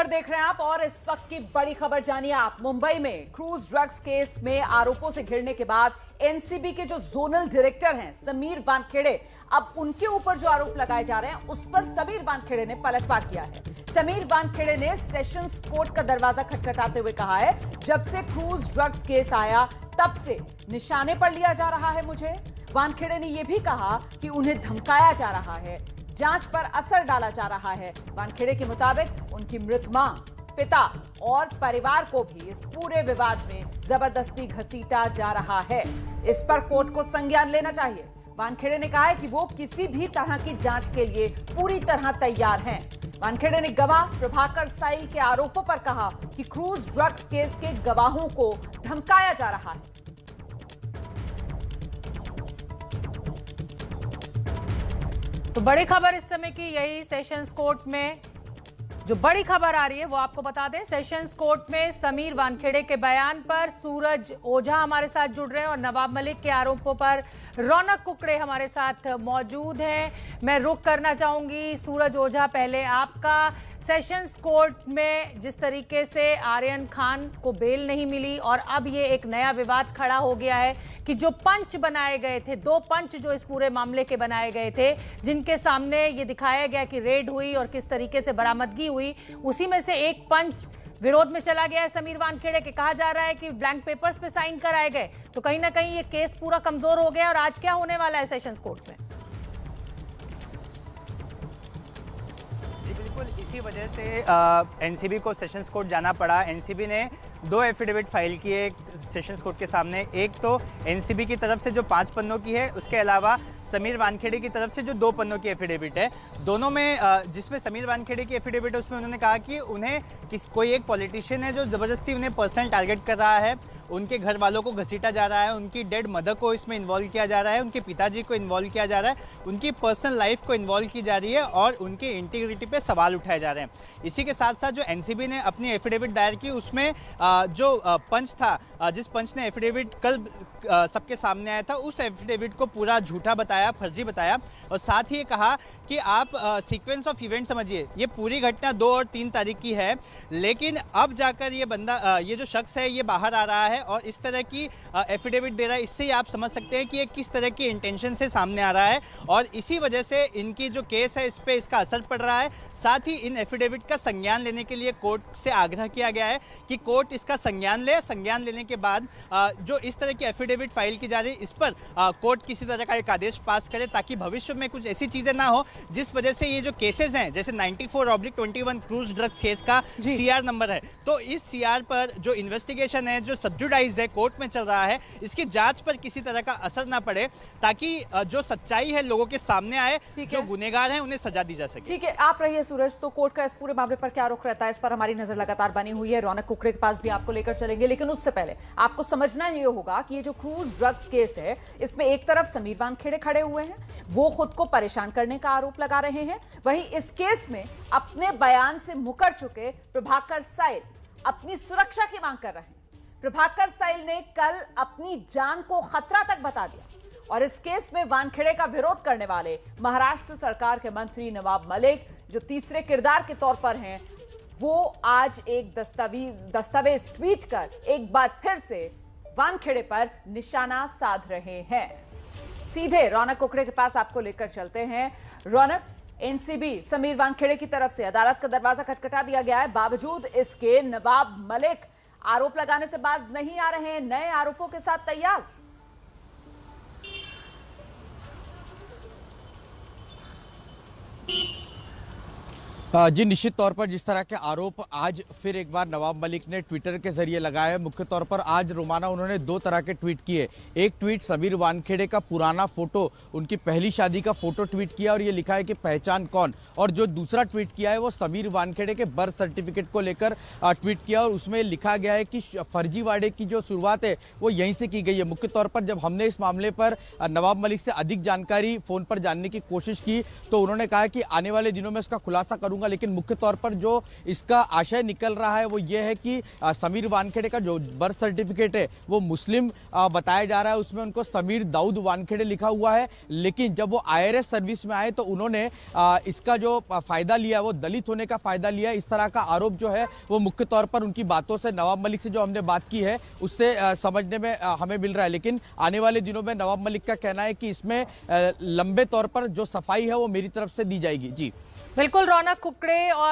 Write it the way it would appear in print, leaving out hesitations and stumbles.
घर देख रहे हैं आप और इस वक्त की बड़ी खबर जानिए आप। मुंबई में क्रूज ड्रग्स केस में आरोपों से घिरने के बाद एनसीबी के जो जोनल डायरेक्टर हैं समीर वानखेड़े, अब उनके ऊपर जो आरोप लगाए जा रहे हैं उस पर समीर वानखेड़े ने पलटवार किया है। समीर वानखेड़े ने सेशंस कोर्ट का दरवाजा खटखटाते हुए कहा है, जब से क्रूज ड्रग्स केस आया तब से निशाने पर लिया जा रहा है मुझे। वानखेड़े ने यह भी कहा कि उन्हें धमकाया जा रहा है, जांच पर असर डाला जा रहा है। वानखेड़े के मुताबिक उनकी मृत मां, पिता और परिवार को भी इस पूरे विवाद में जबरदस्ती घसीटा जा रहा है। इस पर कोर्ट को संज्ञान लेना चाहिए। वानखेड़े ने कहा है कि वो किसी भी तरह की जांच के लिए पूरी तरह तैयार हैं। वानखेड़े ने गवाह प्रभाकर साइल के आरोपों पर कहा कि क्रूज ड्रग्स केस के गवाहों को धमकाया जा रहा है। तो बड़ी खबर इस समय की यही, सेशंस कोर्ट में जो बड़ी खबर आ रही है वो आपको बता दें। सेशंस कोर्ट में समीर वानखेड़े के बयान पर सूरज ओझा हमारे साथ जुड़ रहे हैं और नवाब मलिक के आरोपों पर रौनक कुकड़े हमारे साथ मौजूद हैं। मैं रुक करना चाहूंगी सूरज ओझा, पहले आपका। सेशंस कोर्ट में जिस तरीके से आर्यन खान को बेल नहीं मिली और अब ये एक नया विवाद खड़ा हो गया है कि जो पंच बनाए गए थे, 2 पंच जो इस पूरे मामले के बनाए गए थे, जिनके सामने ये दिखाया गया कि रेड हुई और किस तरीके से बरामदगी हुई, उसी में से एक पंच विरोध में चला गया है समीर वानखेड़े के। कहा जा रहा है कि ब्लैंक पेपर्स पे साइन कराए गए, तो कहीं ना कहीं ये केस पूरा कमजोर हो गया। और आज क्या होने वाला है सेशंस कोर्ट में? बिल्कुल इसी वजह से एनसीबी को सेशंस कोर्ट जाना पड़ा। एनसीबी ने 2 एफिडेविट फाइल किए सेशंस कोर्ट के सामने। एक तो एनसीबी की तरफ से जो 5 पन्नों की है, उसके अलावा समीर वानखेड़े की तरफ से जो 2 पन्नों की एफिडेविट है। दोनों में जिसमें समीर वानखेड़े की एफिडेविट है उसमें उन्होंने कहा कि उन्हें कोई एक पॉलिटिशियन है जो ज़बरदस्ती उन्हें पर्सनल टारगेट कर रहा है, उनके घर वालों को घसीटा जा रहा है, उनकी डेड मदर को इसमें इन्वॉल्व किया जा रहा है, उनके पिताजी को इन्वॉल्व किया जा रहा है, उनकी पर्सनल लाइफ को इन्वॉल्व की जा रही है और उनकी इंटीग्रिटी पे सवाल उठाए जा रहे हैं। इसी के साथ साथ जो एनसीबी ने अपनी एफिडेविट दायर की उसमें जो पंच था, जिस पंच ने एफिडेविट कल सबके सामने आया था, उस एफिडेविट को पूरा झूठा बताया, फर्जी बताया और साथ ही ये कहा कि आप सीक्वेंस ऑफ इवेंट समझिए, ये पूरी घटना 2 और 3 तारीख की है, लेकिन अब जाकर ये बंदा, ये जो शख्स है ये बाहर आ रहा है और इस तरह की एफिडेविट दे रहा है। इससे ही आप समझ सकते हैं कि ये किस तरह की इंटेंशन से सामने आ रहा है और इसी वजह से इनकी जो केस है इस पे इसका असर पड़ रहा है। साथ ही इन एफिडेविट का संज्ञान लेने के लिए कोर्ट से आग्रह किया गया है कि कोर्ट इसका संज्ञान ले। संज्ञान लेने के बाद जो इस तरह की एफिडेविट फाइल की जा रही है इस पर कोर्ट किसी तरह का एक आदेश पास करे, ताकि भविष्य में कुछ ऐसी चीजें ना हो जिस वजह से ये जो केसेस हैं, जैसे 94/21 क्रूज ड्रग्स केस का सीआर नंबर है, तो इस सीआर पर जो इन्वेस्टिगेशन है, जो सब्जुडाइज है, कोर्ट में चल रहा है, इसकी जांच पर किसी तरह का असर ना पड़े, ताकि जो सच्चाई है लोगों के सामने आए, जो गुनहगार हैं उन्हें सजा दी जा सके। ठीक है, आप रहिए सूरज। तो कोर्ट का इस पूरे मामले पर क्या रुख रहता है, इस पर हमारी नजर लगातार बनी हुई है। रौनक कुकड़े के पास भी आपको लेकर चलेंगे, लेकिन उससे पहले आपको समझना ये होगा कि ये जो क्रूज ड्रग्स केस है, इसमें एक तरफ समीर वानखेड़े खड़े हुए हैं, वो खुद को परेशान करने का आरोप लगा रहे हैं। वहीं इस केस में अपने बयान से मुकर चुके प्रभाकर साइल अपनी सुरक्षा की मांग कर रहे हैं। प्रभाकर साइल ने कल अपनी जान को खतरा तक बता दिया और इस केस में वानखेड़े का विरोध करने वाले महाराष्ट्र सरकार के मंत्री नवाब मलिक, जो तीसरे किरदार के तौर पर हैं, वो आज एक दस्तावेज ट्वीट कर एक बार फिर से वानखेड़े पर निशाना साध रहे हैं। सीधे रौनक कुकड़े के पास आपको लेकर चलते हैं। रौनक, एनसीबी समीर वानखेड़े की तरफ से अदालत का दरवाजा खटखटा दिया गया है, बावजूद इसके नवाब मलिक आरोप लगाने से बाज नहीं आ रहे हैं, नए आरोपों के साथ तैयार। जी निश्चित तौर पर जिस तरह के आरोप आज फिर एक बार नवाब मलिक ने ट्विटर के जरिए लगाए, मुख्य तौर पर आज रोमाना उन्होंने 2 तरह के ट्वीट किए। एक ट्वीट समीर वानखेड़े का पुराना फोटो, उनकी पहली शादी का फोटो ट्वीट किया और ये लिखा है कि पहचान कौन, और जो दूसरा ट्वीट किया है वो समीर वानखेड़े के बर्थ सर्टिफिकेट को लेकर ट्वीट किया और उसमें लिखा गया है कि फर्जीवाड़े की जो शुरुआत है वो यहीं से की गई है। मुख्य तौर पर जब हमने इस मामले पर नवाब मलिक से अधिक जानकारी फोन पर जानने की कोशिश की तो उन्होंने कहा कि आने वाले दिनों में इसका खुलासा करूंगा, करूंगा, लेकिन मुख्य तौर पर जो इसका आशय निकल रहा है वो ये है कि समीर वानखेड़े का जो बर्थ सर्टिफिकेट है वो मुस्लिम बताया जा रहा है, उसमें उनको समीर दाऊद वानखेड़े लिखा हुआ है। लेकिन जब वो IRS सर्विस में आए तो उन्होंने इसका जो फायदा लिया, वो दलित होने का फायदा लिया। इस तरह का आरोप जो है वो मुख्य तौर पर उनकी बातों से, नवाब मलिक से जो हमने बात की है उससे समझने में हमें मिल रहा है। लेकिन आने वाले दिनों में नवाब मलिक का कहना है कि इसमें लंबे तौर पर जो सफाई है वो मेरी तरफ से दी जाएगी। जी बिल्कुल, रौनक कुकड़े और